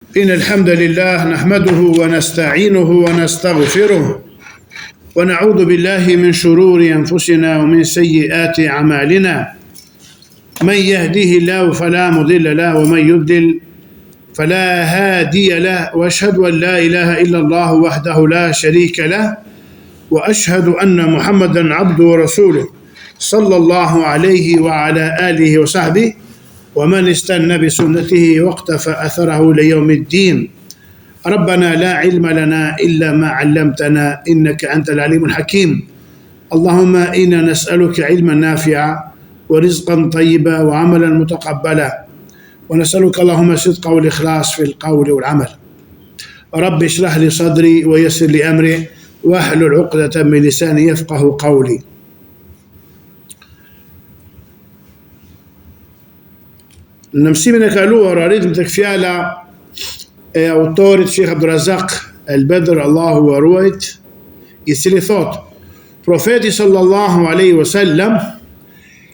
إن الحمد لله نحمده ونستعينه ونستغفره ونعوذ بالله من شرور أنفسنا ومن سيئات أعمالنا من يهده الله فلا مضل له ومن يضلل فلا هادي له وأشهد أن لا إله إلا الله وحده لا شريك له وأشهد أن محمدا عبده ورسوله صلى الله عليه وعلى آله وصحبه ومن استنى بسنته واقتفى أثره ليوم الدين. ربنا لا علم لنا إلا ما علمتنا إنك أنت العليم الحكيم. اللهم إنا نسألك علما نافعا ورزقا طيبا وعملا متقبلا ونسألك اللهم الصدق والإخلاص في القول والعمل. رب اشرح لي صدري ويسر لي أمري واحلل عقدة من لساني يفقه قولي. Në mësimin e kaluar arritëm tek fjala e autorit Sheikh Abdurazak El-Bedr, Allahu e ruajt, i cili thot: Profeti sallallahu alaihi wasallam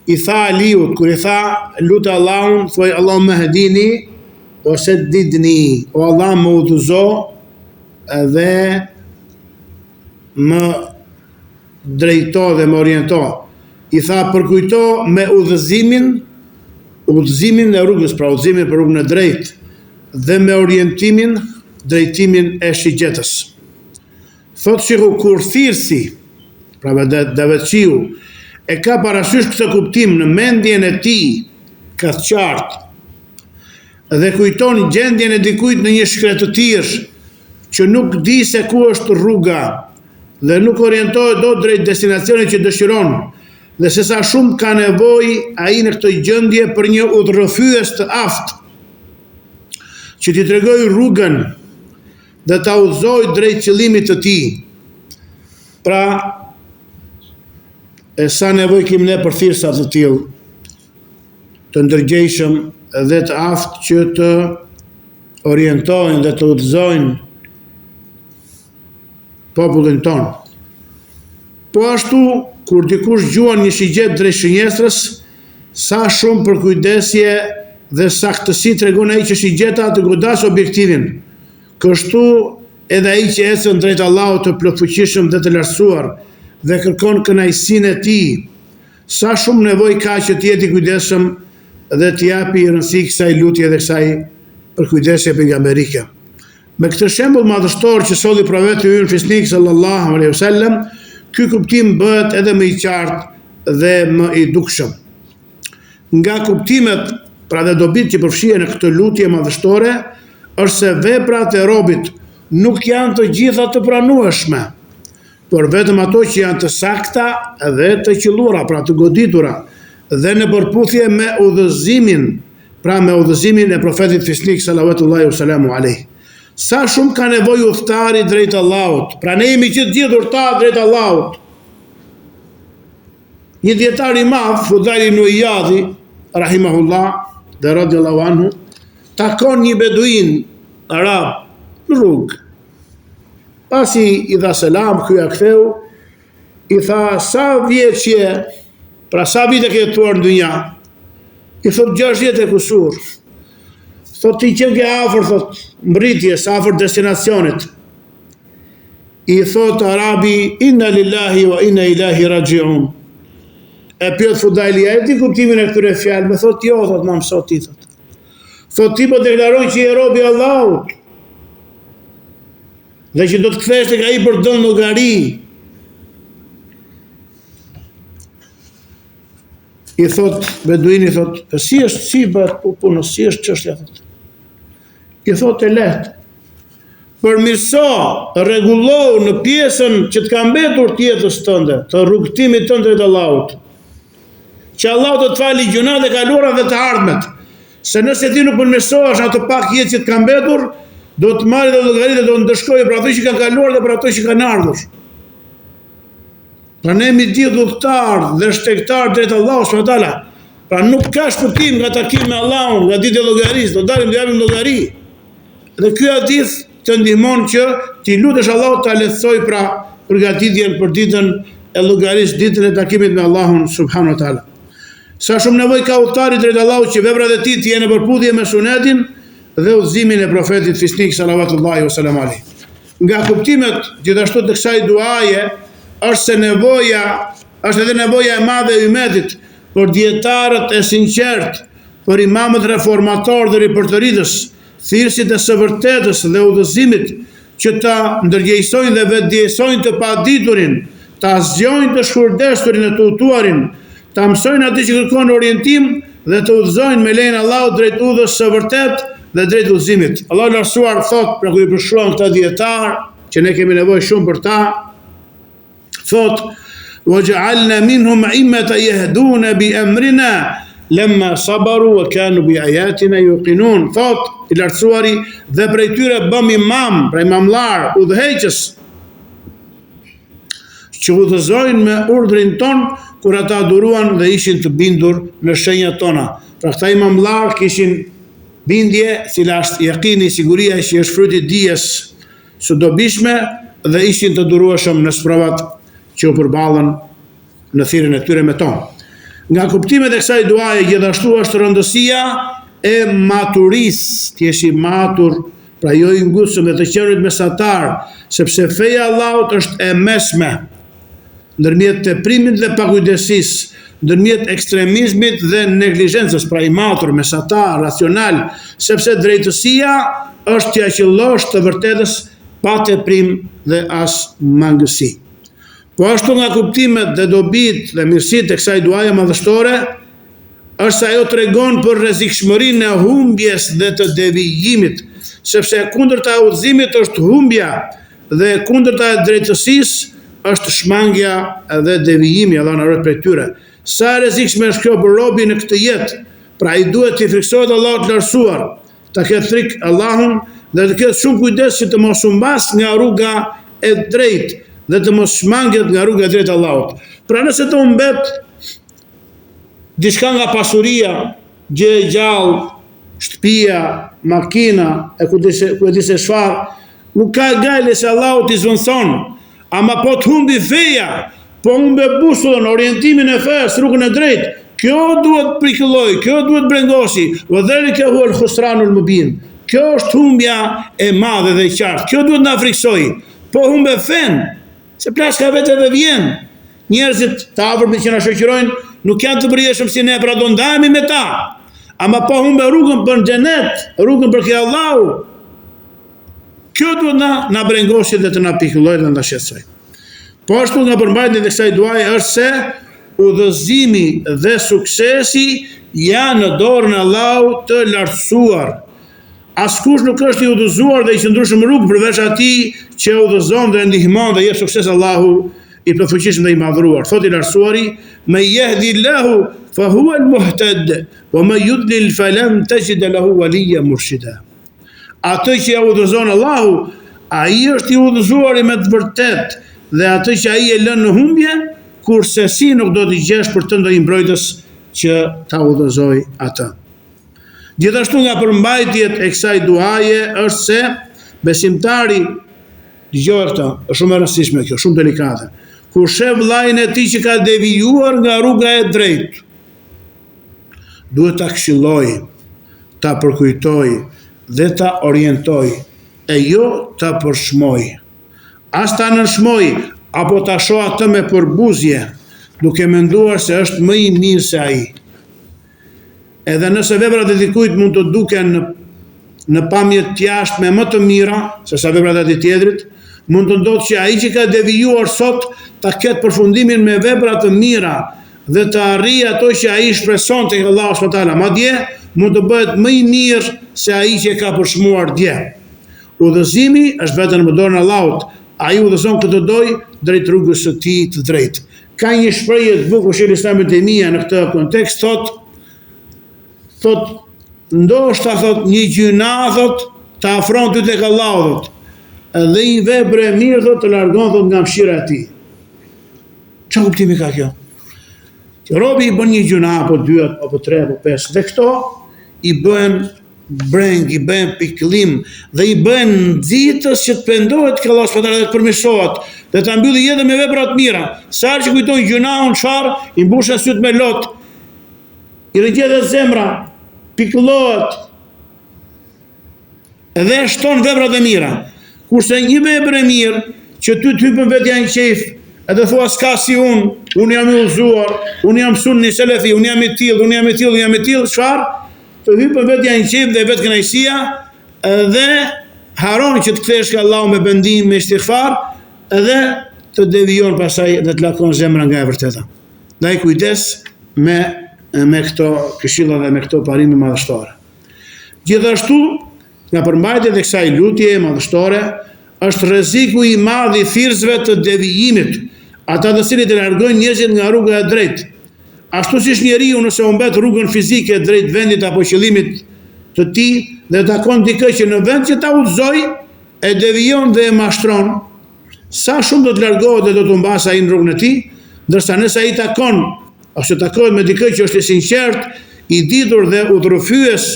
i tha Aliut kur i tha lutë Allahun, thoj Allahumma hdini wa saddidni, o Allah më udhëzo dhe më drejto dhe më oriento. I tha përkujto me udhëzimin e rrugës, pra udhëzimin për rrugën e drejtë, dhe me orientimin, drejtimin e shigjetës. Thot shiku kur thirrsi, pra Davetçiu, e ka parasysh këtë kuptim në mendjen e tij ka qartë dhe kujton gjendjen e dikujt në një shkretëtirë që nuk di se ku është rruga dhe nuk orientohet dot drejt destinacionit që dëshiron, dhe se sa shumë ka nevojë ai në këtë gjendje për një udhërrëfyes të aftë që t'i tregoj rrugën dhe ta udhëzoj drejt qëllimit të tij. Pra, e sa nevojë kemi ne për thirrsa të tillë, të ndërgjegjshëm dhe të aftë që të orientojnë dhe të udhëzojnë popullin tonë. Po ashtu, kur dikush gjuan një shigjet drejt shënjestrës, sa shumë për kujdesje dhe saktësi tregon ai që shigjeta të godas objektivin. Kështu edhe ai që ecën drejt Allahut të plotfuqishëm dhe të lartësuar dhe kërkon kënaqësinë e tij, sa shumë nevojë ka që të jetë i kujdesshëm dhe të japi rëndësi kësaj lutje dhe kësaj përkujdesje pejgamberike. Me këtë shembull madhështor që solli profeti ynë fisnik sallallahu alaihi wasallam, ky kuptim bëhet edhe më i qartë dhe më i dukshëm. Nga kuptimet, pra dhe dobit që përfshihen në këtë lutje madhështore, është se veprat e robit nuk janë të gjitha të pranueshme, por vetëm ato që janë të sakta dhe të qelluara, pra të goditura, dhe në përputhje me udhëzimin, pra me udhëzimin e profetit fisnik sallallahu wasallamu alaihi. Sa shumë ka nevojë udhëtari drejt Allahut, pra ne jemi që të gjithë udhëtar drejt Allahut. Një dietar i madh, Fudail ibn Iyadhi, rahimahullah, dhe radiallahu anhu, takon një beduin arab në rrugë. Pasi i dha selam, ky ja ktheu, i tha sa vjeç je, pra sa vite ke jetuar në dynja? I thot 60 e kusur. Thot ti që ke afër, thot mbritjes, afër destinacionit. I thot arabi, inna lillahi wa inna ilahi rajiun. E pyet Fudaili, a e di kuptimin e këtyre fjalë? Me thot jo, thot ma mëso ti, thot. Thot ti po deklaroj që je robi Allahut dhe që do të kthesh tek ai për dhënë llogari. I thot beduini, thot, si është, si bëhet punë, si është çështja, thot. I thot e lehtë. Përmirëso, rregullo në pjesën që të ka mbetur tjetës tënde, të rrugtimit tënd drejt Allahut. Që Allahu do të fali gjunat e kaluara dhe të ardhmet. Se nëse ti nuk përmirësohesh ato pak jetë që të ka mbetur, do të marrë dhe llogari dhe do të ndëshkojë për ato që kanë kaluar dhe për ato që kanë ardhur. Pra ne jemi gjithë udhëtar dhe shtektar drejt Allahut subhanahu wa taala. Pra nuk ka shpëtim nga takimi me Allahun, nga ditë e llogarisë, do dalim dhe japim llogari. Dhe ky hadith të ndihmon që ti lutesh Allahut ta lehtësoj pra përgatitjen për ditën e llogarisë, ditën e takimit me Allahun subhanahu wa taala. Sa shumë nevojë ka udhëtari drejt Allahut që veprat e tij të jenë në përputhje me sunetin dhe udhëzimin e profetit fisnik salawatullahi wa salam alaihi. Nga kuptimet gjithashtu të kësaj duaje është edhe nevoja e madhe e ummetit për dietarët e sinqert, për imamët reformator dhe ripërtëritës, thirrësit e së vërtetës dhe udhëzimit, që ta ndërgjegjësojnë dhe vetëdijsojnë të paditurin, ta zgjojnë të shkurdesturin e të udhëtuarin, ta mësojnë atë që kërkon orientim dhe të udhëzojnë me lejen e Allahut drejt udhës së vërtet dhe drejt udhëzimit. Allahu i lartësuar thot, për kur i përshkruan këta dietar, që ne kemi nevojë shumë për ta, thot: "Waj'alna minhum a'immatan yahduna bi amrina lamma sabaru wa kanu bi ayatina yuqinun." Thot i lartësuari, dhe prej tyre bëm imam, pra imamllar, udhëheqës, që udhëzojnë me urdhrin ton kur ata duruan dhe ishin të bindur në shenjat tona. Pra këta imamllar kishin bindje, cila është yaqini, siguria që është fryti i dijes së dobishme, dhe ishin të durueshëm në sprovat që u përballën në thirrjen e tyre me tonë. Nga kuptimet e kësaj duaje gjithashtu është rëndësia e maturisë, të jesh i matur, pra jo i ngusëm dhe të qenit mesatar, sepse feja e Allahut është e mesme ndërmjet teprimit dhe pakujdesisë, ndërmjet ekstremizmit dhe neglizhencës, pra i matur, mesatar, racional, sepse drejtësia është t'ia qellosh të vërtetës pa teprim dhe as mangësi. Po ashtu nga kuptimet dhe dobit dhe mirësitë e kësaj duaje madhështore, është se ajo tregon për rrezikshmërinë e humbjes dhe të devijimit, sepse kundërta e udhëzimit është humbja dhe kundërta e drejtësisë është shmangja dhe devijimi, Allah na ruaj prej tyre. Sa e rrezikshme është kjo për robin në këtë jetë, pra i duhet të friksohet Allahut të lartësuar, ta ketë frikë Allahun dhe të ketë shumë kujdes që të mos humbas nga rruga e drejtë dhe të mos shmanget nga rruga e drejtë Allahut. Pra nëse të humbet diçka nga pasuria, gjë e gjallë, shtëpia, makina, e ku e di se çfarë, nuk ka gajle se Allahut i zvendëson, ama po të humbi feja, po humbe busullën, orientimin e fesë, rrugën e drejtë, kjo duhet prikëlloj, kjo duhet brengosi, wa dhalika huwa al-khusranul mubin. Kjo është humbja e madhe dhe e qartë, kjo duhet na friksoj. Po humbe fen, se plaska vetë edhe vjen. Njerëzit të afërmit që na shoqërojnë nuk janë të përjeshëm si ne, pra do ndahemi me ta. Ama po humbe rrugën për xhenet, rrugën për Allahu. Kjo duhet na brengosi dhe të na pikëlloj dhe na shqetësoj. Po ashtu nga përmbajtja e kësaj duaje është se udhëzimi dhe suksesi janë në dorën e Allahut të lartësuar. Askush nuk është i udhëzuar dhe i qëndrueshëm rrugë përveç atij që udhëzon dhe ndihmon dhe jep sukses Allahu i plotfuqishëm dhe i madhruar. Thotë i lartësuari: "Me yahdillahu fa huwa al-muhtad, wa man yudlil falan tajid lahu waliyan murshida." Atë që ja udhëzon Allahu, ai është i udhëzuar me të vërtetë, dhe atë që ai e lën në humbje, kurse si nuk do t'i gjesh për të ndonjë mbrojtës që ta udhëzoj atë. Gjithashtu nga përmbajtjet e kësaj duaje është se besimtari, dëgjoj këtë, është shumë e rëndësishme kjo, shumë delikate. Kur sheh vllajën e tij që ka devijuar nga rruga e drejtë, duhet ta këshilloj, ta përkujtoj dhe ta orientoj, e jo ta përshmoj. As ta nënshmoj apo ta shoh atë me përbuzje, duke menduar se është më i mirë se ai. Edhe nëse veprat e dikujt mund të duken në pamje të jashtme më të mira se sa veprat e atij tjetrit, mund të ndodhë që ai që ka devijuar sot ta ketë përfundimin me vepra të mira dhe të arrijë ato që ai shpreson tek Allahu subhanahu wa taala. Madje mund të bëhet më i mirë se ai që ka përshmuar dje. Udhëzimi është vetëm në dorën e Allahut. Ai udhëzon këtë doj drejt rrugës së tij të drejtë. Ka një shprehje të bukur Sheikh Islam ibn Taymija në këtë kontekst, thot ndoshta thot një gjuna thot të afron ty tek Allahu thot, dhe një vepër e mirë thot të largon thot nga mëshira e tij. Çfarë kuptimi ka kjo? Që robi i bën një gjuna apo 2 apo 3 apo 5, dhe këto i bën breng, i bën pikëllim dhe i bën nxitës që të pendohet ke Allahu subhanahu wa taala dhe të përmirësohet dhe ta mbylli jetën me vepra të mira. Sa që kujton gjunahun çfarë, i mbushën syt me lot, i rrjedhë zemra, pikëllohet, edhe shton veprat e mira. Kurse një vepër e mirë që ty të hypën vetja në qef, edhe thua s'ka si unë jam i udhëzuar, unë jam sunni selefi, unë jam i tillë, çfarë? Të hypën vetja në qef dhe vetë kënaqësia, edhe haron që të kthesh ka Allahu me bendim, me istighfar, edhe të devijon pasaj dhe të lakon zemra nga e vërteta. Ndaj kujdes me këto këshilla dhe me këto parime madhështore. Gjithashtu, nga përmbajtjet e kësaj lutje madhështore, është rreziku i madh i thirrësve të devijimit, ata të cilët e largojnë njerëzit nga rruga e drejtë. Ashtu siç njeriu nëse humbet rrugën fizike drejt vendit apo qëllimit të tij dhe takon dikë që në vend që ta udhëzoj e devijon dhe e mashtron, sa shumë do të largohet dhe do të humbas ai në rrugën e tij, ndërsa nëse ai takon ose takohet me dikë që është i sinqert, i ditur dhe udhërfyes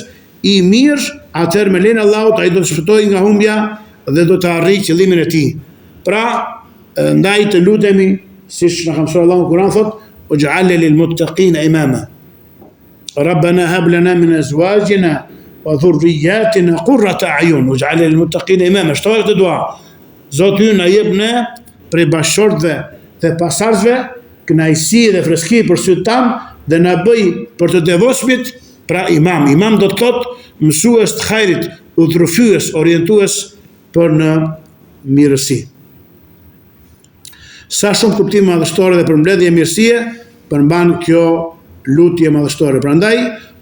i mirë, atëherë me lenin Allahut ai do të shpëtojë nga humbja dhe do të arrijë qëllimin e tij. Pra, ndaj të lutemi, siç na ka mësuar Allahu në Kur'an thotë, "Waj'al lil muttaqina imama." Rabbana hab lana min azwajina wa dhurriyyatina qurrata a'yun waj'al lil muttaqina imama. Shtohet të dua. Zoti ynë na jep ne prej bashkëshortëve dhe pasardhësve kënaqësi dhe freski për sytë tan dhe na bëj për të devotshmit, pra imam. Imam do të thotë mësues të hajrit, udhërfyes, orientues për në mirësi. Sa shumë kuptime madhështore dhe përmbledhje mirësie përmban kjo lutje madhështore. Prandaj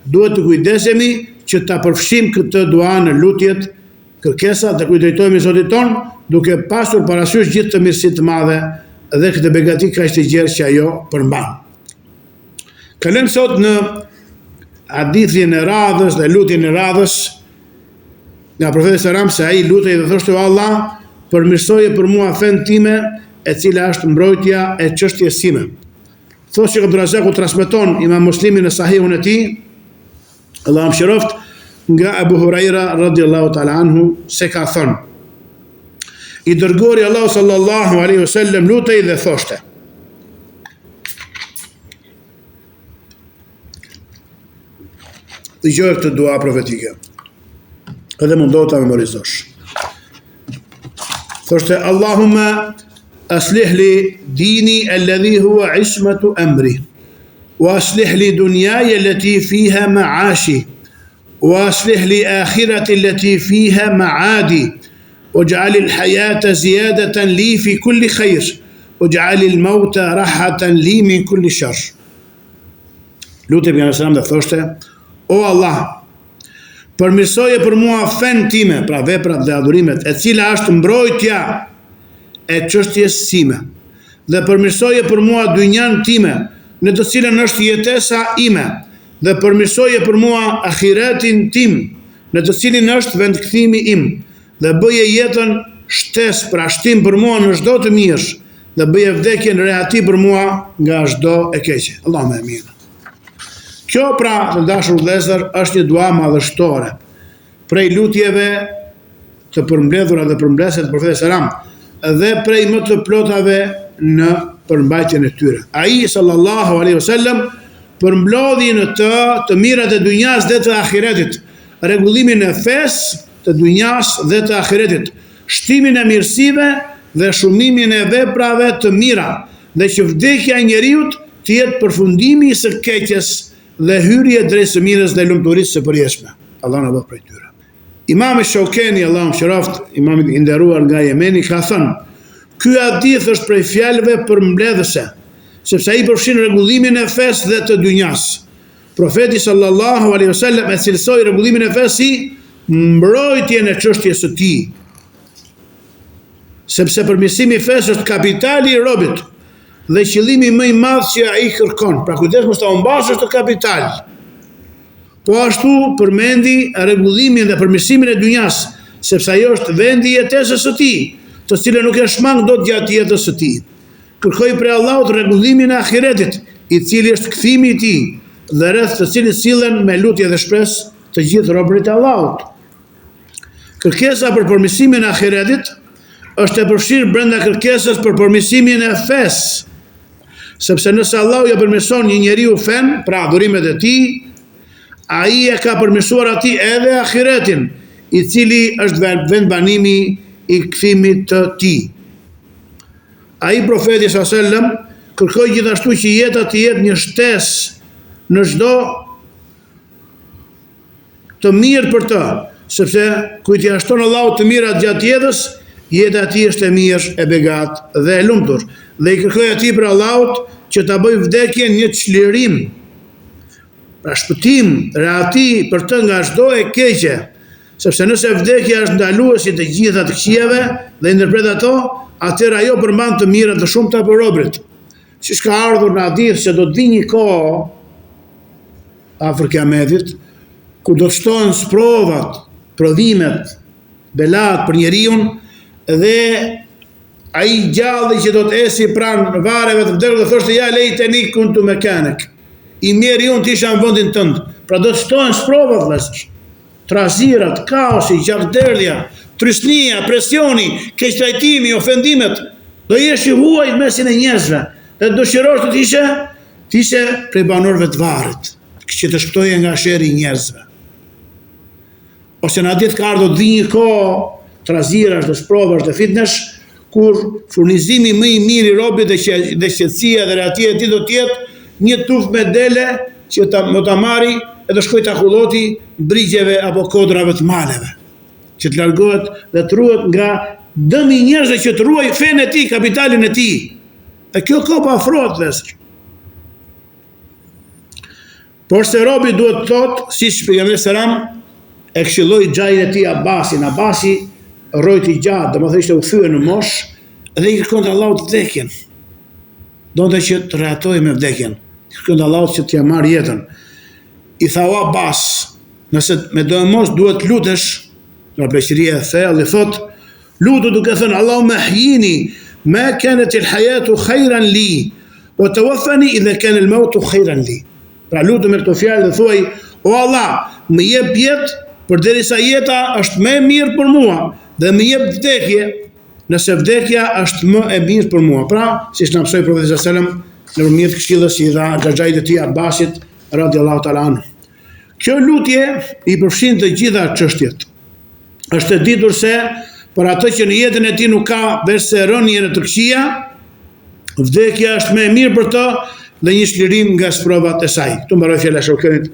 duhet të kujdesemi që ta përfshim këtë dua në lutjet, kërkesat dhe kujt drejtohemi Zotit ton, duke pasur parasysh gjithë të mirësitë të mëdha dhe këtë begati kaq të gjerë që ajo përmban. Kalojmë sot në hadithin e radhës dhe lutjen e radhës nga profeti Selam, se ai lutej dhe thoshte: "O Allah, përmirësoje për mua fen time, e cila është mbrojtja e çështjes sime." Thoshte që Abdurrazaku transmeton Imam Muslimi në Sahihun e tij, Allahu mëshiroft, nga Abu Huraira radhiyallahu ta'ala anhu se ka thënë: I dërguari Allahu sallallahu alaihi wasallam lutej dhe thoshte: Dëgjoj këtë dua profetike, edhe mundohu ta memorizosh. Thoshte: Allahumma aslih li dini alladhi huwa ismatu amri, wa aslih li dunyaya allati fiha ma'ashi, wa aslih li akhirati allati fiha ma'adi, waj'al al-hayata ziyadatan li fi kulli khair, waj'al al-mauta rahatan li min kulli shar. Lutem ja selam dhe thoshte: O Allah, përmirësoje për mua fen time, pra veprat dhe adhurimet, e cila është mbrojtja e çështjes sime, dhe përmirësoje për mua dynjan time, në të cilën është jetesa ime, dhe përmirësoje për mua ahiretin tim, në të cilin është vendkthimi im, dhe bëje jetën shtes, pra shtim për mua në çdo të mirë, dhe bëje vdekjen rehati për mua nga çdo e keqe. Allahu më amin. Kjo pra, të dashur vëllezër, është një dua madhështore prej lutjeve të përmbledhura dhe përmbledhëse të profetit Selam, dhe prej më të plotave në përmbajtjen e tyre. Ai sallallahu alaihi wasallam përmblodhi në të mirat e dunjas dhe të ahiretit, rregullimin e fesë të dunjas dhe të ahiretit, shtimin e mirësive dhe shumimin e veprave të mira, dhe që vdekja e njeriut të jetë përfundimi i së keqes dhe hyrje drejt së mirës dhe lumturisë së përjetshme. Allah na bëj prej tyre. Imam Shaukeni, Allahu mëshiroft, imami i nderuar nga Jemeni, ka thënë: Ky hadith është prej fjalëve përmbledhëse, sepse ai përfshin rregullimin e fesë dhe të dynjas. Profeti sallallahu alaihi wasallam e cilësoi rregullimin e fesë si mbrojtjen e çështjes së tij, sepse përmirësimi i fesë është kapitali i robit dhe qëllimi më i madh që ai kërkon. Pra kujdes mos ta humbasësh të kapital. Po ashtu përmendi rregullimin dhe përmirësimin e dynjas, sepse ajo është vendi i jetesës së tij, të cilën nuk e shmang dot gjatë jetës së tij. Kërkoi prej Allahut rregullimin e ahiretit, i cili është kthimi i tij, dhe rreth të cilit sillen me lutje dhe shpresë të gjithë robërit e Allahut. Kërkesa për përmirësimin e ahiretit është e përfshirë brenda kërkesës për përmirësimin e fesë, sepse nëse Allahu ja përmirëson një njeriu fen, pra adhurimet e tij, ai e ka përmirësuar atij edhe ahiretin, i cili është vendbanimi i kthimit të tij. Ai profeti sallallahu kërkoi gjithashtu që jeta të jetë një shtesë në çdo të mirë për të, sepse kujt ia shton Allahu të mirat gjatë jetës, jeta e tij është e mirë, e begat dhe e lumtur. Dhe i kërkoi atij për Allahut që ta bëjë vdekjen një çlirim, pra shpëtim, rehati për të nga çdo e keqe, sepse nëse vdekja është ndaluesi të gjitha të këqijave dhe i ndërpret ato, atëherë ajo përmban të mirat të shumta për robërit. Siç ka ardhur në hadith se do të vijë një kohë afër kiametit, ku do të shtohen sprovat, prodhimet, belat për njeriu dhe ai gjalli që do të esi pranë varreve të vdekur do thoshte ja lejteni kuntu mekanek. I mirë unë të isha në vendin tënd. Pra do të shtohen sprovat, vëllezër. Trazirat, kaosi, gjakderdhja, trysnia, presioni, keqtrajtimi, ofendimet, do jesh i huaj në mesin e njerëzve. Dhe dëshirosh të ishe prej banorëve të varrit, që të shpëtoje nga sherri i njerëzve. Ose në ditë ka ardhur dhe një kohë trazirash dhe sprovash dhe fitnesh, kur furnizimi më i mirë i robit dhe qetësia dhe rehatia e tij do të jetë një tufë me dele që më ta marri edhe shkoj ta kulloti brigjeve apo kodrave të maleve, që të largohet dhe të ruhet nga dëmi i njerëzve, që të ruaj fenë e tij, kapitalin e tij. E kjo kopa afrohet, vëllezër. Por se robi duhet të thotë, siç pejgamberi selam e këshilloi xhajin e tij Abbasin. Abasi rrojti gjatë, domethënë ishte u thyer në moshë dhe i kërkonte Allahut vdekjen. Donte që të rehatojë me vdekjen. I kërkonte Allahut që t'ia marrë jetën. I tha o Abbas, nëse me do mos duhet lutesh, në pleqëria e thellë, i thot, lutu duke thënë Allahumma hyini ma kanat al-hayatu khayran li wa tawaffani idha kana al-mautu khayran li. Pra lutu me këto fjalë dhe thuaj, o Allah, më jep jetë përderisa jeta është më e mirë për mua dhe më jep vdekje nëse vdekja është më e mirë për mua. Pra, siç na mësoi profeti sallallahu alajhi wasallam nëpërmjet këshillës i dha xhaxhait të tij Abbasit radhiyallahu ta'ala anhu. Kjo lutje i përfshin të gjitha çështjet. Është e ditur se për atë që në jetën e tij nuk ka veçse rënje në të këqija, vdekja është më e mirë për të dhe një shlirim nga sprovat e saj. Këtu mbaroj fjala e Shaukenit,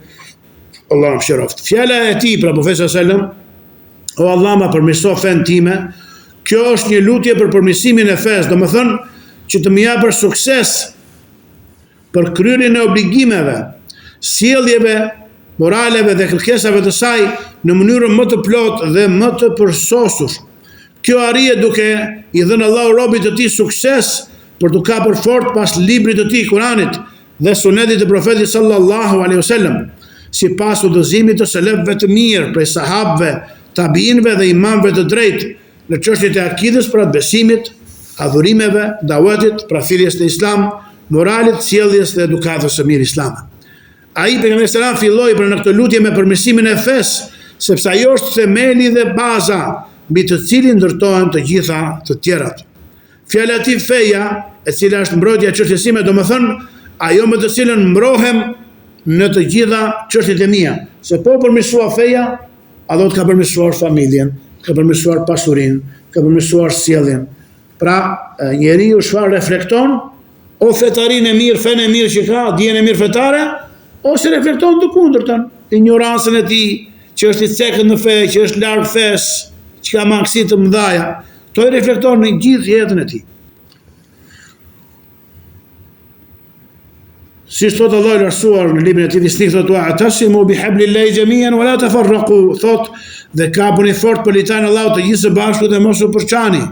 Allah më shëroft. Fjala e tij pra profeti sallallahu alajhi wasallam, o Allah ma përmirëso fen time. Kjo është një lutje për përmirësimin e fesë, domethënë që të më japë sukses për kryerjen e obligimeve, sjelljeve, moraleve dhe kërkesave të saj në mënyrën më të plotë dhe më të përsosur. Kjo arrihet duke i dhënë Allahu robit të tij sukses për të kapur fort pas librit të tij Kuranit dhe sunetit të profetit sallallahu alaihi wasallam, sipas udhëzimit të selefëve të mirë prej sahabëve, tabiinëve dhe imamëve të drejtë në çështjet e akidës, pra besimit, adhurimeve, davetit, pra thirrjes në Islam, moralit, sjelljes dhe edukatës së mirë islame. Ai pejgamberi selam filloi për në këtë lutje me përmirësimin e fesë, sepse ajo është themeli dhe baza mbi të cilin ndërtohen të gjitha të tjerat. Fjala e tij feja, e cila është mbrojtja çështësime, domethënë ajo me të cilën mbrohem në të gjitha çështjet e mia. Se po përmirësua feja, a do të ka përmirësuar familjen, ka përmirësuar pasurinë, ka përmirësuar sjelljen. Pra, njeriu çfarë reflekton, o fetarinë e mirë, fenë e mirë që ka, dijen e mirë fetare, ose reflekton të kundërtën, ignorancën e tij, që është i cekët në fe, që është larg fesë, që ka mangësi të mëdha, to i reflekton në gjithë jetën e tij. Si thot Allah i lartësuar në librin e tij Isnik, thotë wa'tasimu bihablillahi jami'an wa la tafarraqu, thot dhe kapuni fort për litan e Allahut të gjithë së bashku dhe mos u përçani.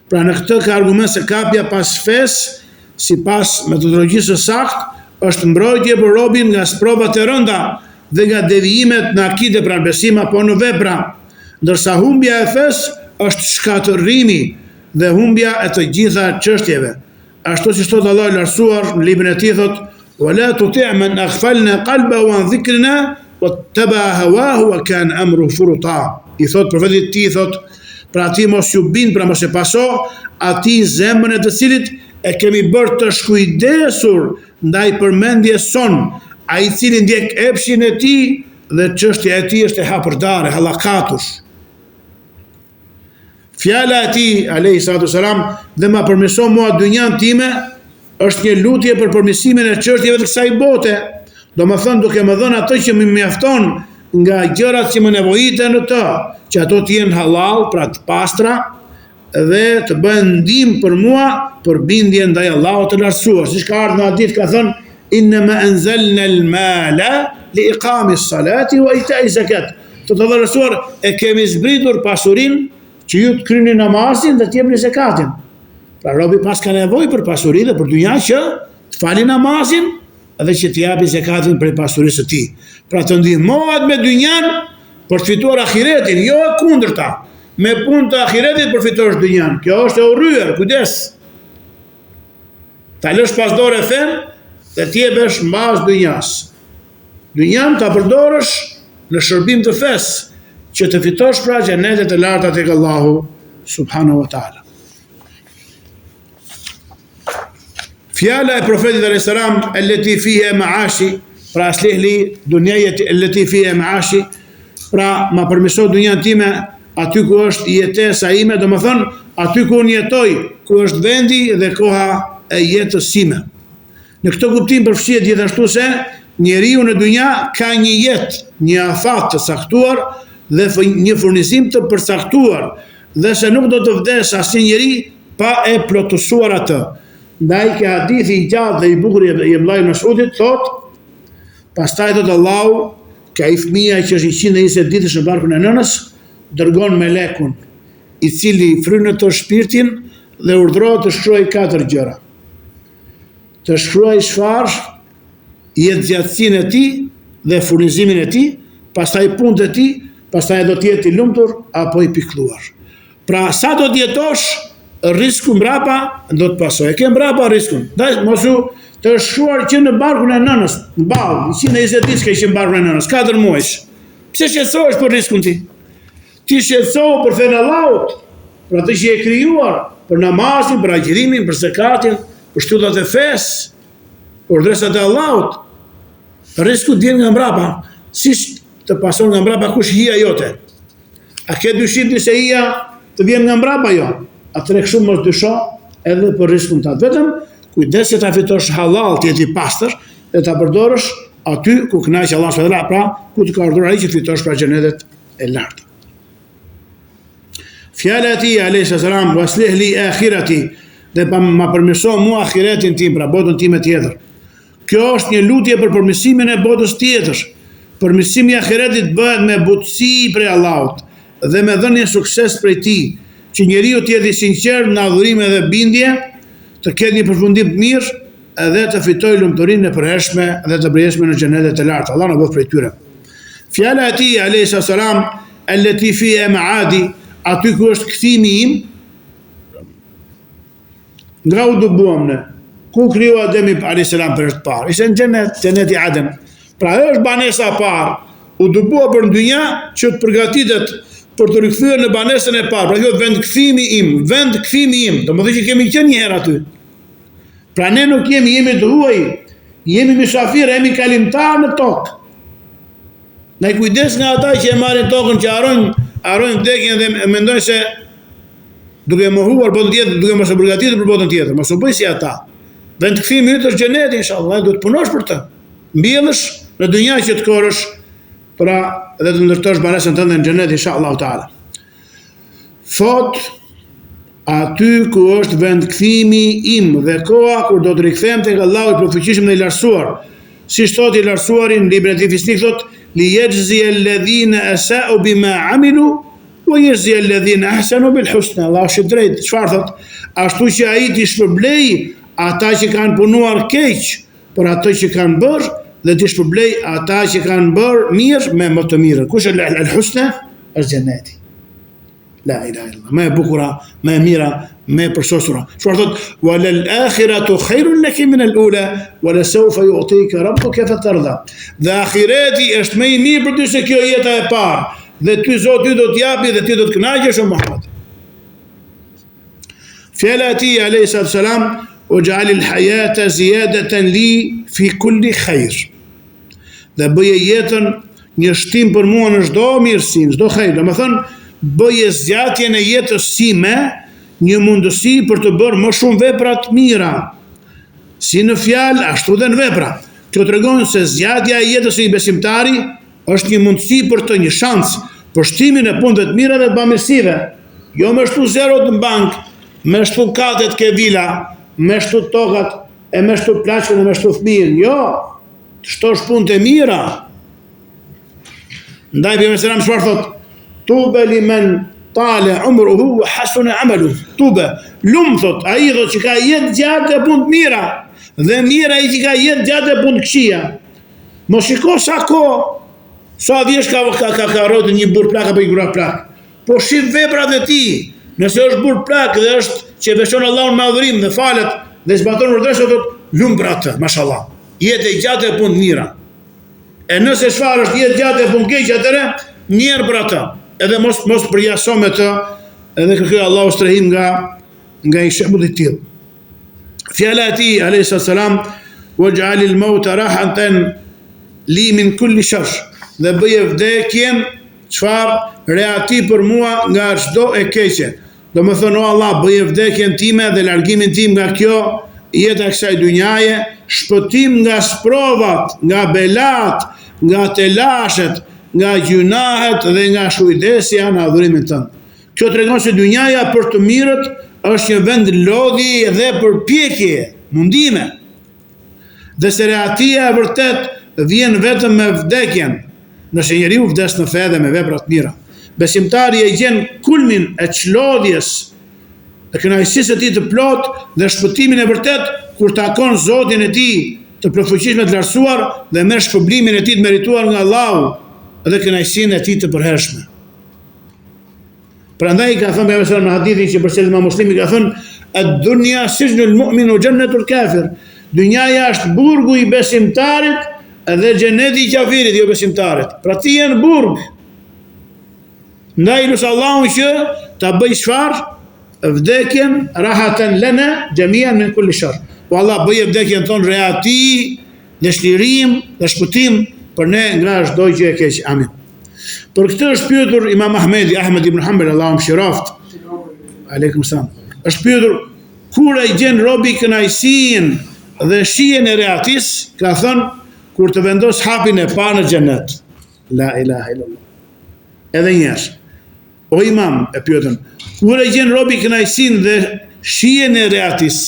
Pra në këtë ka argument se kapja pas fesë, sipas metodologjisë së saktë, është mbrojtje për robin nga sprovat e rënda dhe nga devijimet në akide, pra në besim apo në vepra, ndërsa humbja e fesë është shkatërrimi dhe humbja e të gjitha çështjeve. Ashtu si thot Allah i lartësuar në librin e tij, thot ولا تطع من أغفلنا قلبه عن ذكرنا واتبع هواه وكان أمره فرطا. I thot profetit të tij, thot, pra ti mos ju bind, pra mos e paso atij zemrën e të cilit e kemi bërë të shkujdesur ndaj përmendjes son, ai i cili ndjek epshin e tij dhe çështja e tij është e hapërdare, hallakatush. Fjala e tij alayhi salatu wasalam dhe ma përmirëso mua dynjan time është një lutje për përmirësimin e çështjeve të kësaj bote. Domethënë duke më dhënë atë që më mjafton nga gjërat që më nevojiten në të, që ato të jenë halal, pra të pastra, dhe të bëjnë ndihmë për mua për bindjen ndaj Allahut të lartësuar. Siç ka ardhur në hadith ka thënë innama anzalna al-mala li iqami s-salati wa ita'i zakat. Të lartësuar e kemi zbritur pasurinë që ju të kryeni namazin dhe të jepni zakatin. Pra robi pas ka nevojë për pasuri dhe për dynja që të fali namazin dhe që të japi zakatin për pasurisë së tij. Pra të ndihmohet me dynjan për të fituar ahiretin, jo e kundërta. Me punë të ahiretit përfitosh dynjan. Kjo është e urryer, kujdes. Ta lësh pas dore fen dhe të jepesh mbas dynjas. Dynjan ta përdorësh në shërbim të fesë, që të fitosh pra xhenetet e larta tek Allahu subhanahu wa taala. Fjala e profetit alayhis salam allati fiha ma'ashi, pra aslih li dunjayati allati fiha ma'ashi, pra ma përmirëso dynjan time aty ku është jetesa ime, domethënë aty ku unë jetoj, ku është vendi dhe koha e jetës sime. Në këtë kuptim përfshihet gjithashtu se njeriu në dynja ka një jetë, një afat të saktuar dhe një furnizim të përcaktuar, dhe se nuk do të vdes asnjë njeri pa e plotësuar atë. Ndaj ke hadithi i gjatë dhe i bukur i Abdullah Mas'udit thot, pastaj thot Allahu, ka i fëmia që është 120 ditësh në barkun e nënës, dërgon melekun, i cili frynë të shpirtin dhe urdhërohet të shkruaj 4 gjëra. Të shkruaj çfarë jetëgjatësinë e tij dhe furnizimin e tij, pastaj punët e tij, pastaj do të jetë i lumtur apo i pikëlluar. Pra sa do të jetosh, risku mbrapa do të pasojë. Ke mbrapa riskun. Daj mosu të shkruar që në barkun e nënës, në ballë, 120 ditë që ishin në barkun e nënës, 4 muaj. Pse shqetësohesh për riskun ti? Ti shqetësohu për fen Allahut, për atë që e krijuar, për namazin, për agjërimin, për zakatin, për shtyllat e fesë, për urdhëresat e Allahut. Risku vjen nga mbrapa. Si të pason nga mbrapa kush hija jote? A ke dyshim ti se hija të vjen nga mbrapa jo? Atëre kështu mos dysho edhe për riskun të atë. Vetëm kujdes që ta fitosh halal, të jeti pastër dhe ta përdorësh aty ku kënaq Allah subhanahu wa taala, pra ku të ka urdhëruar ai që fitosh pra xhenetet e larta. Fjala e tij alayhi salam waslih li akhirati, dhe ma përmirëso mua ahiretin tim, pra botën time tjetër. Kjo është një lutje për përmirësimin e botës tjetër. Përmirësimi i ahiretit bëhet me butësi prej Allahut dhe me dhënien sukses prej tij, që njeriu të jetë i sinqert në adhurim dhe bindje, të ketë një përfundim të mirë dhe të fitojë lumturinë e përhershme dhe të përjetshme në xhenetet e larta. Allah na bëf prej tyre. Fjala e tij alayhi salam allati fiha ma'adi, aty ku është kthimi im, nga u dubuam ne. Ku krijoi Ademi alayhis salam për të parë? Ishte në xhenet, xheneti Adem. Pra është banesa e parë, u dubua për në dynja që të përgatitet për të rikthyer në banesën e parë. Pra kjo vend kthimi im, domethënë që kemi qenë një herë aty. Pra ne nuk jemi të huaj, jemi mysafir, jemi kalimtar në tokë. Ne kujdes nga ata që e marrin tokën, që harrojnë vdekjen dhe mendojnë se duke mohuar botën tjetër, duke mos u përgatitur për botën tjetër, mos u bëj si ata. Vend kthimi yt është xheneti inshallah, duhet të punosh për të. Mbjellësh në dynja që të korrësh, pra dhe të ndërtosh banesën tënde në xhenet inshallah taala. Thot aty ku është vend kthimi im dhe koha kur do të rikthehem tek Allahu i plotfuqishëm dhe i lartësuar. Siç thot i lartësuari në librin e Fisnik thot li yajzi alladhina asa'u bima 'amilu wa yajzi alladhina ahsanu bil husna. Allah është drejt. Çfarë thot? Ashtu që ai t'i shpërblej ata që kanë punuar keq për atë që kanë bërë dhe t'i shpërblej ata që kanë bërë mirë me më të mirën. Kush është al-husna? Është xheneti. La ilaha illallah. Me bukura, me mira, me përsosura. Çfarë thot? Wal akhiratu khairun laki min al-ula wa la sawfa yu'tika rabbuka fatarda. Dhe ahireti është më i mirë për ty se kjo jeta e parë. Dhe ty Zoti do t'japi dhe ti do të kënaqesh o Muhammed. Fjala e tij alayhi salam وجعل الحياة زيادة لي في كل خير. Dhe bëje jetën një shtim për mua në çdo mirësi, në çdo hajër. Domethënë, bëje zgjatjen e jetës sime një mundësi për të bërë më shumë vepra të mira. Si në fjalë, ashtu dhe në vepra. Kjo tregon se zgjatja e jetës së një besimtari është një mundësi për të, një shans për shtimin e punëve të mira dhe të bamirësive. Jo me shtu zerot në bank, me shtu katet ke vila, me shtu tokat, e me shtu plaçkën e me shtu fëmijën. Jo, të shtosh punët e mira. Ndaj për mesëram çfarë thot? Tube limen tale umruhu wa hasuna amalu. Tube, lumë thot, ai thot që ka jetë gjatë e punë të mira, dhe mira ai që ka jetë gjatë e punë të këqija. Mos shiko sa kohë, sa vjeç ka rrotë një burr plak apo një gra plak. Po shif veprat e tij. Nëse është burr plak dhe është që beshon Allahun me adhurim dhe falet dhe zbaton urdhërat, thot lum për atë, mashallah. Jetë e gjatë e punë të mira. E nëse çfarë është jetë gjatë e punë keq, atëre mirë për atë. Edhe mos përjaso me të, edhe kërkoj Allahu strehim nga i shembull i tillë. Fjala e tij alayhis salam, waj'al al-mauta rahatan li min kulli sharr. Dhe bëje vdekjen çfarë reati për mua nga çdo e keqe. Domethënë o Allah, bëje vdekjen time dhe largimin tim nga kjo jeta e kësaj dynjaje, shpëtim nga sprovat, nga belat, nga telashet, nga gjunahet dhe nga shujdesja në adhurimin tënd. Kjo tregon se dynjaja për të mirët është një vend lodhi dhe përpjekje, mundime. Dhe se reatia e vërtet vjen vetëm me vdekjen, nëse njeriu vdes në fe dhe me vepra të mira. Besimtari e gjen kulmin e çlodhjes, e kënaqësisë së tij të plot dhe shpëtimin e vërtet kur takon Zotin e tij të plotfuqishëm të lartësuar dhe merr shpëblimin e tij të merituar nga Allahu dhe kënaqësinë e tij të përhershme. Prandaj ka thënë pejgamberi në hadithin që përsërit Imam Muslimi ka thënë ad-dunya sijnul mu'min wa jannatul kafir. Dynjaja është burgu i besimtarit dhe xheneti i kafirit, jo besimtarit. Pra ti je në burg. Ndaj lusë Allahun që ta bëj çfarë? Vdekjen rahatan lana jamian min kulli shar. O Allah, bëje vdekjen tonë reati, dhe shlirim dhe shpëtim për ne nga çdo gjë e keq. Amin. Për këtë është pyetur Imam Ahmed ibn Hanbal, Allahu mëshiroft. Aleikum salam. Është pyetur kur ai gjen robi kënaqësinë dhe shijen e reatis, ka thënë kur të vendos hapin e parë në xhenet. La ilaha illallah. Edhe njerëz. O imam, e pyetën, kur e gjen robi kënaqësinë dhe shijen e reatis?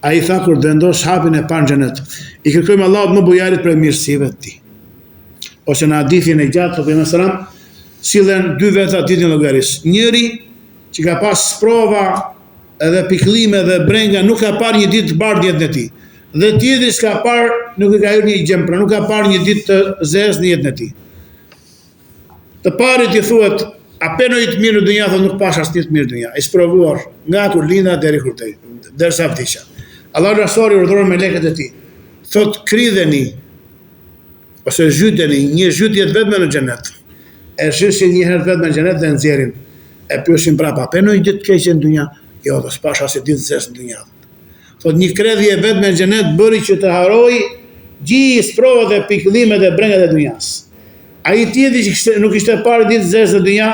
Ai tha kur të vendos hapin e parë në xhenet. I kërkojmë Allahut më bujarit për mirësive të tij. Ose në hadithin e gjatë të pejgamberit sallallahu alajhi wasallam, sillen dy veta ditën e llogarisë. Njëri që ka pas sprova edhe pikëllime dhe brenga, nuk ka parë një ditë të bardhë jetën e tij. Dhe tjetri s'ka parë, nuk e ka hyrë një gjem, pra nuk ka parë një ditë të zezë në jetën e tij. Të parit i thuhet, a penoj të mirë në dynja, thotë nuk pash asnjë të mirë në dynja. I sprovuar nga kur linda deri kur derisa vdiqja. Allahu rasuli urdhëron me melekët e tij. Thotë kridheni ose zhyteni, një zhytje vetëm në xhenet. E zhysin një herë vetëm në xhenet dhe nxjerrin. E pyesin prapa, penoj ditë të keqe në dynja? Jo, do s'pash asnjë ditë të zezë në dynja. Thotë një kredhje vetëm në xhenet bëri që të haroj gjithë provat e pikëllimet e brengat e dynjas. Ai tjetri që nuk ishte parë ditë të zezë në dynja,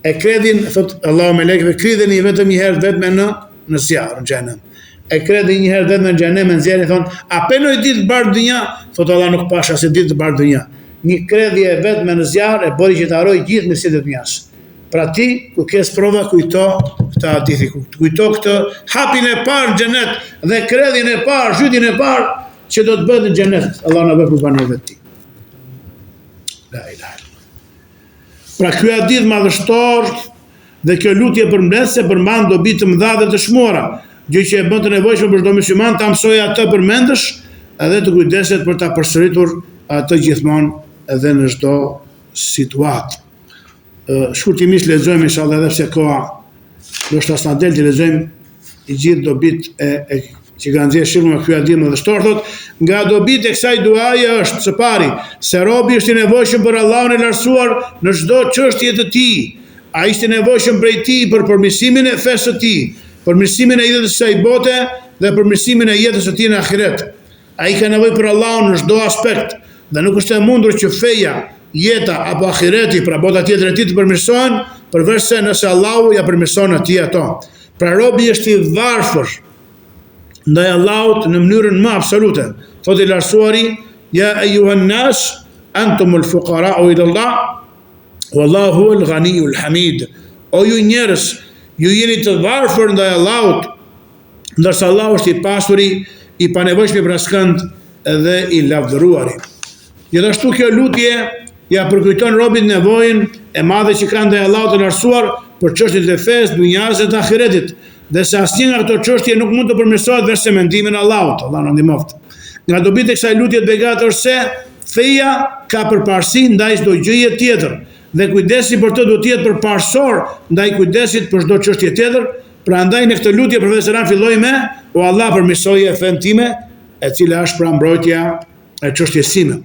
e kredhin, thotë Allahu me lekëve, kridheni vetëm një herë vetëm në zjarr, në xhenem. E kredhin një herë vetëm në xhenem, në nxjerrin, thonë, a penoj ditë të bardhë dynja? Thotë Allah nuk pash asnjë ditë të bardhë dynja. Një kredhje vetëm në zjarr e bëri që të haroj gjithë mirësitë e dynjas. Pra ti, ku ke sprova, kujto këtë hadithi, kujto këtë hapin e parë në xhenet dhe kredhin e parë, zhytjen e parë që do të bëhet në xhenet. Allah na bëj përbanor vetë ti. La ilaha illallah. Pra ky hadith madhështor dhe kjo lutje përmbledhëse përmban dobi të mëdha dhe të shmora, gjë që e bën të nevojshme për çdo musliman ta mësojë atë përmendësh edhe të kujdeset për ta përsëritur atë gjithmonë edhe në çdo situatë. Shkurtimisht lexojmë inshallah edhe pse koha do të s'na del të lexojmë i gjithë dobit që kanë nxjerrë shirku nga ky hadith më shtor, thotë, nga dobit e kësaj duaje është së pari se robi është i nevojshëm për Allahun e lartësuar në çdo çështje të tij. Ai është i nevojshëm prej tij për përmirësimin e fesë së tij, përmirësimin e jetës së kësaj bote dhe përmirësimin e jetës së tij në ahiret. Ai ka nevojë për Allahun në çdo aspekt, Dhe nuk është e mundur që feja, jeta apo ahireti, pra bota tjetër e tij të përmirësohen, përveç se nëse Allahu ja përmirëson atij ato. Pra robi është i varfër ndaj Allahut në mënyrën më absolute. Thotë i lartësuari: "Ya ayyuhan nas antumul fuqara'u ila Allah, wallahu huwal ghaniyul hamid." O ju njerëz, ju jeni të varfër ndaj Allahut, ndërsa Allahu është i pasuri, i panevojshëm për askënd dhe i lavdëruari. Gjithashtu kjo lutje ja përkujton robit nevojën e madhe që ka ndaj Allahut të lartësuar për çështjet e fesë, dunjas dhe të ahiretit, dhe se asnjë nga këto çështje nuk mund të përmirësohet vetëm me ndikimin e Allahut. Allah na ndihmoft. Nga dobitë e kësaj lutje të begatë është se feja ka përparësi ndaj çdo gjëje tjetër, dhe kujdesi për të duhet të jetë përparësor ndaj kujdesit për çdo çështje tjetër. Prandaj në këtë lutje profeti selam filloi me: "O Allah, përmirësoje fen time", e cila është pra mbrojtja e çështjes sime.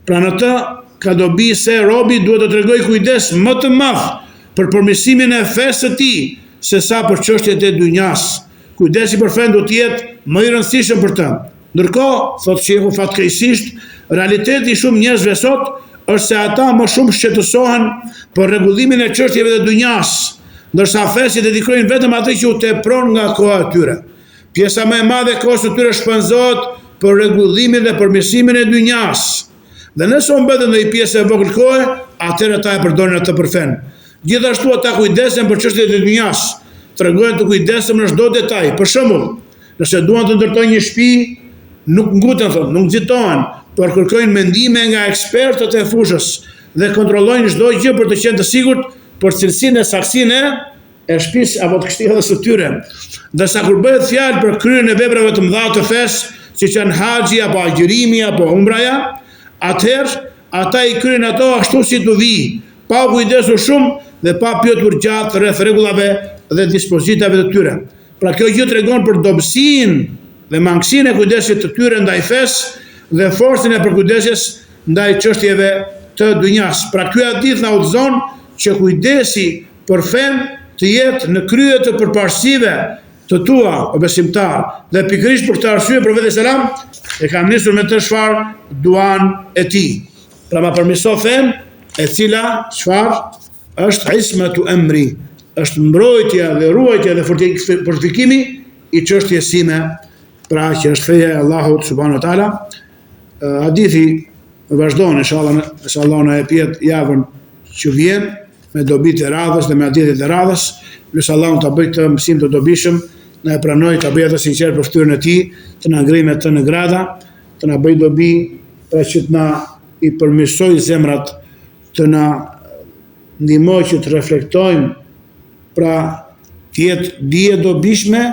Pra në të ka dobi se robi duhet të tregoj kujdes më të madh për përmirësimin e fesë së tij se sa për çështjet e dunjas. Kujdesi për fen duhet të jetë më i rëndësishëm për të. Ndërkohë, thotë shehu fatkeqësisht, realiteti i shumë njerëzve sot është se ata më shumë shqetësohen për rregullimin e çështjeve të dunjas, ndërsa fesë dedikojnë vetëm atij që u tepron nga koha e tyre. Pjesa më e madhe e kohës së tyre shpenzohet për rregullimin dhe përmirësimin e dunjas. Dhe nëse u mbetën ndonjë pjesë e vogël kohe, atëherë ata e përdorin atë për fen. Gjithashtu ata kujdesen për çështjet e dunjas, tregojnë të kujdesshëm në çdo detaj. Për shembull, nëse duan të ndërtojnë një shtëpi, nuk nguten, thonë, nuk nxitohen, por kërkojnë mendime nga ekspertët e fushës dhe kontrollojnë çdo gjë për të qenë të sigurt për cilësinë e saktësinë e shtëpisë apo të kështjellës së tyre. Ndërsa kur bëhet fjalë për kryerjen e veprave të mëdha të fesë, siç janë haxhi apo agjërimi apo umraja, atëherë ata i kryen ato ashtu si të vi, pa u kujdesur shumë dhe pa pyetur gjatë rreth rregullave dhe dispozitave të tyre. Pra kjo gjë tregon për dobësinë dhe mangësinë e kujdesit të tyre ndaj fesë dhe forcën e përkujdesjes ndaj çështjeve të dunjas. Pra ky hadith na udhëzon që kujdesi për fen të jetë në krye të përparësive të tua, o besimtar, dhe pikërisht për këtë arsye profeti selam e ka nisur me të çfarë duan e tij. Pra ma përmirëso fen, e cila çfarë është ismatu emri, është mbrojtja dhe ruajtja dhe fortifikimi i çështjes sime, pra që është feja e Allahut subhanahu wa taala. Hadithi vazhdon, inshallah na e pjet javën që vjen me dobitë e radhës dhe me hadithet e radhës. Lutë Allahun ta bëjë të mësim të dobishëm, na e pranoj ta bëjë të sinqert për fytyrën e tij, të na ngrijë me të në grada, të na bëjë dobi pra që të na i përmirësoj zemrat, të na ndihmoj që të reflektojmë, pra të jetë dije dobishme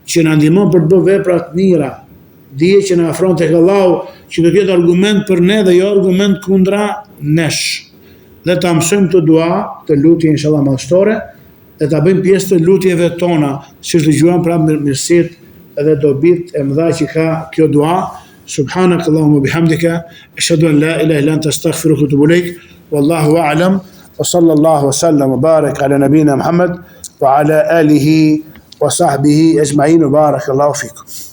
që na ndihmon për të bërë vepra të mira, dije që na afron tek Allahu, që do të jetë argument për ne dhe jo argument kundra nesh. Dhe ta mësojmë të dua, të lutje inshallah madhështore, dhe ta bëjmë pjesë të lutjeve tona, siç dëgjuam pra mirësitë edhe dobitë e mëdha që ka kjo dua. Subhanak Allahumma bihamdika, ashhadu an la ilaha illa anta astaghfiruka wa atubu ilaik. Wallahu a'lam. Wa sallallahu wa sallam wa barak ala nabina Muhammad wa ala alihi wa sahbihi ajma'in. Barakallahu fikum.